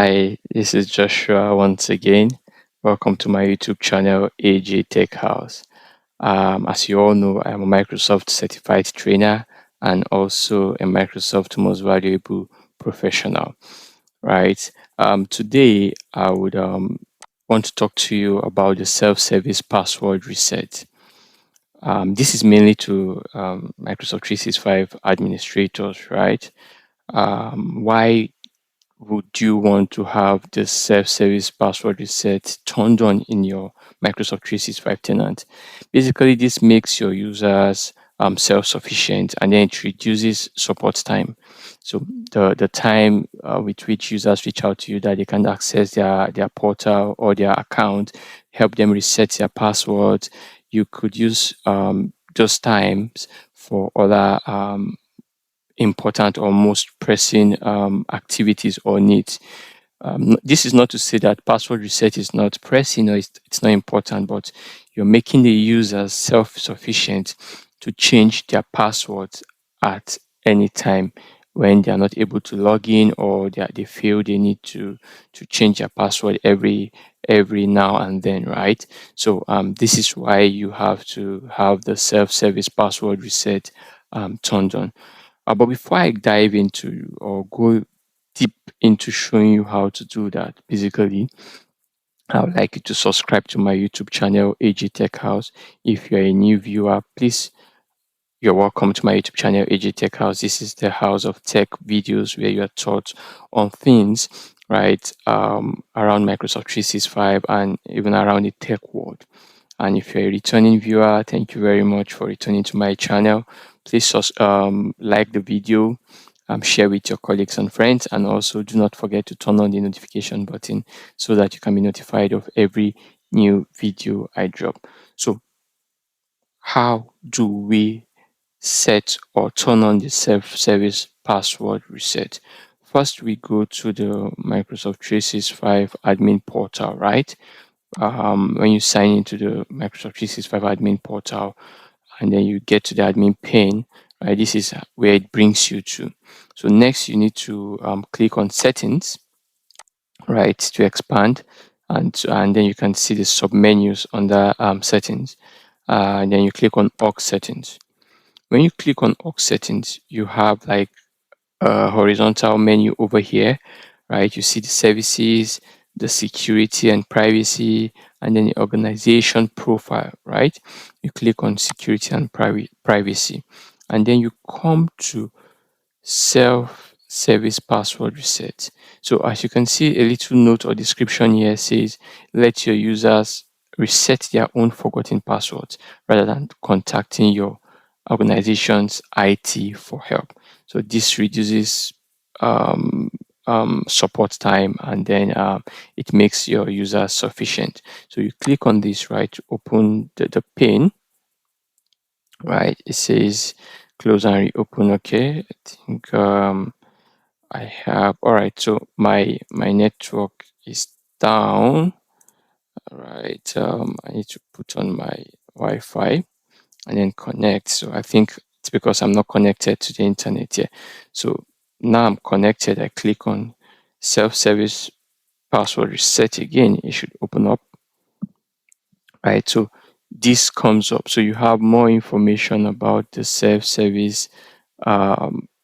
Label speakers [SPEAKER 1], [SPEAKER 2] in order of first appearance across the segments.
[SPEAKER 1] Hi, this is Joshua once again. Welcome to my YouTube channel, AJ Tech House. As you all know, I am a Microsoft certified trainer and also a Microsoft Most Valuable Professional, right? Today, I would want to talk to you about the self-service password reset. This is mainly to Microsoft 365 administrators, right? Why would you want to have the self-service password reset turned on in your Microsoft 365 tenant? Basically, this makes your users self-sufficient, and then it reduces support time. So the time with which users reach out to you that they can access their portal or their account, help them reset their passwords. You could use those times for other important or most pressing activities or needs. This is not to say that password reset is not pressing or it's not important, but you're making the users self-sufficient to change their passwords at any time when they are not able to log in, or they feel they need to change their password every now and then, right? So this is why you have to have the self-service password reset turned on. But before I dive into or go deep into showing you how to do that, basically, I would like you to subscribe to my YouTube channel, AG Tech House. If you're a new viewer, please, you're welcome to my YouTube channel, AG Tech House. This is the house of tech videos where you are taught on things, right, around Microsoft 365 and even around the tech world. And if you're a returning viewer, thank you very much for returning to my channel. Please like the video, share with your colleagues and friends, and also do not forget to turn on the notification button so that you can be notified of every new video I drop. So, how do we set or turn on the self-service password reset? First, we go to the Microsoft 365 admin portal, right? When you sign into the Microsoft 365 admin portal and then you get to the admin pane, right, this is where it brings you to. So next you need to click on settings, right, to expand, and then you can see the sub menus under settings. And then you click on org settings. When you click on org settings, you have like a horizontal menu over here, right? You see the services, the security and privacy, and then the organization profile, right? You click on security and privacy, and then you come to self-service password reset. So as you can see, a little note or description here says, let your users reset their own forgotten passwords rather than contacting your organization's IT for help. So this reduces um, support time, and then it makes your users sufficient. So you click on this, right, to open the pane, right? It says close and reopen. Okay, I think I have, all right. So my network is down. All right. I need to put on my Wi-Fi and then connect. So I think it's because I'm not connected to the internet yet. So now I'm connected. I click on self-service password reset again. It should open up, right? So this comes up. So you have more information about the self-service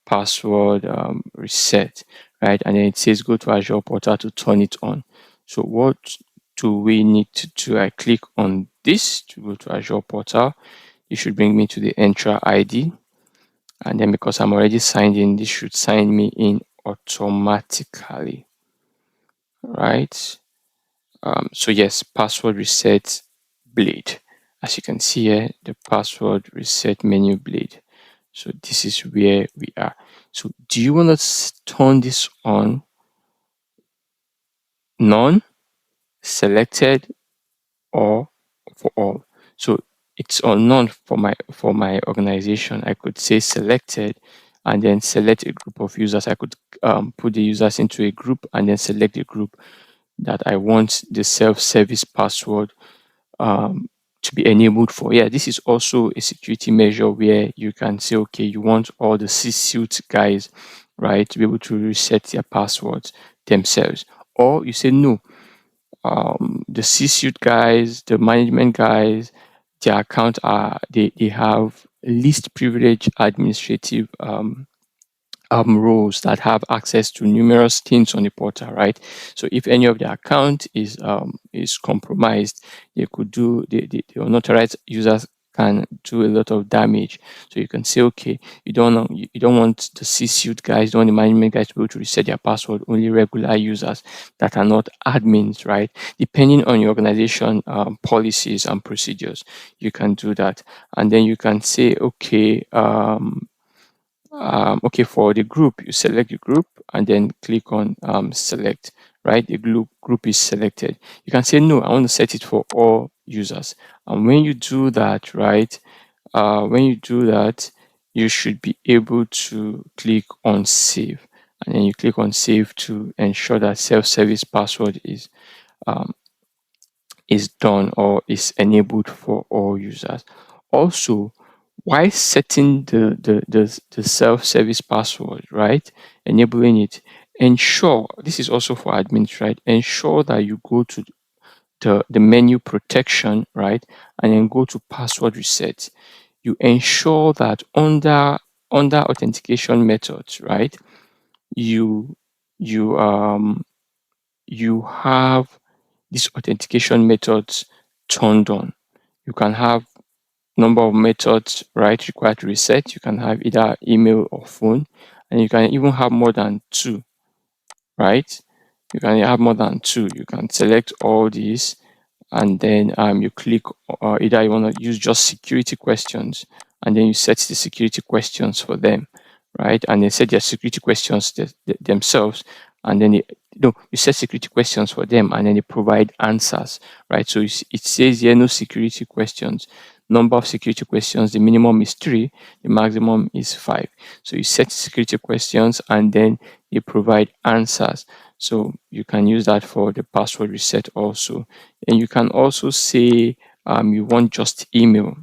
[SPEAKER 1] password reset, right? And then it says go to Azure portal to turn it on. So what do we need to do? I click on this to go to Azure portal. It should bring me to the Entra ID. And then because I'm already signed in, this should sign me in automatically, right? So yes, password reset blade. As you can see here, the password reset menu blade. So this is where we are. So do you want to turn this on? None, selected, or for all? So it's on none for my organization. I could say selected and then select a group of users. I could put the users into a group and then select the group that I want the self-service password to be enabled for. Yeah, this is also a security measure where you can say, okay, you want all the C-suite guys, right, to be able to reset their passwords themselves. Or you say no, the C-suite guys, the management guys, their account are they have least privilege administrative roles that have access to numerous things on the portal, right? So if any of the account is compromised, they could do the unauthorized users can do a lot of damage. So you can say, okay, you don't want the C-suite guys, you don't want the management guys to be able to reset their password, only regular users that are not admins, right? Depending on your organization policies and procedures, you can do that. And then you can say, okay, okay, for the group, you select the group and then click on select, right? The group is selected. You can say, no, I want to set it for all users. And when you do that, right, when you do that, you should be able to click on save. And then you click on save to ensure that self-service password um, is done or is enabled for all users. Also, while setting the self-service password, right, enabling it, ensure, this is also for admins, right, ensure that you go to the menu protection, right, and then go to password reset. You ensure that under authentication methods, right, you you you have these authentication methods turned on. You can have number of methods, right, required to reset. You can have either email or phone, and you can even have more than two, right? You can have more than two. You can select all these and then you click either you want to use just security questions and then you set the security questions for them, right? And then set their security questions themselves and then no, you set security questions for them and then they provide answers, right? So it says here no security questions. Number of security questions, the minimum is 3, the maximum is 5. So you set security questions and then they provide answers. So you can use that for the password reset also. And you can also say you want just email.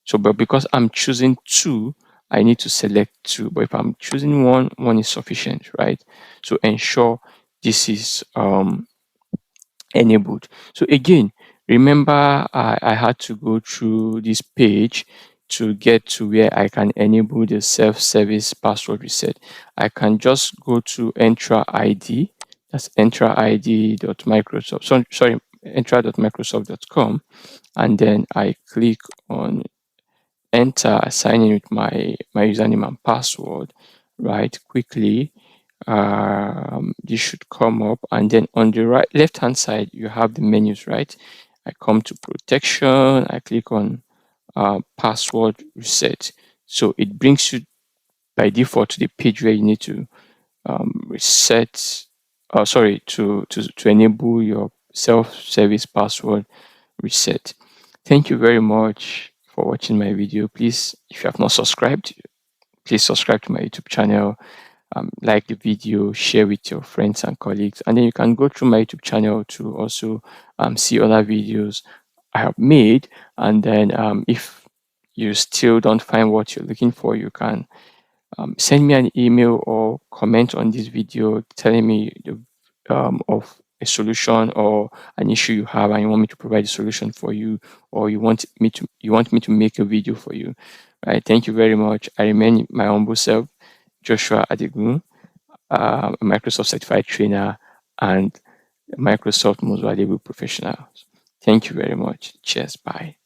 [SPEAKER 1] So, but because I'm choosing two, I need to select two. But if I'm choosing one, one is sufficient, right? So ensure this is enabled. So again, remember I had to go through this page to get to where I can enable the self-service password reset. I can just go to Entra ID. That's entraid.microsoft. Sorry, entra.microsoft.com, and then I click on enter, sign in with my username and password, right? Quickly, this should come up, and then on the right left hand side you have the menus, right? I come to protection, I click on password reset. So it brings you by default to the page where you need to reset sorry to enable your self-service password reset. Thank you very much for watching my video. Please, if you have not subscribed, please subscribe to my YouTube channel, like the video, share with your friends and colleagues, and then you can go through my YouTube channel to also see other videos I have made. And then if you still don't find what you're looking for, you can send me an email or comment on this video telling me of a solution or an issue you have and you want me to provide a solution for you, or you want me to make a video for you. Right, thank you very much. I remain my humble self, Joshua Adigun, a Microsoft certified trainer and Microsoft most valuable professional. Thank you very much. Cheers. Bye.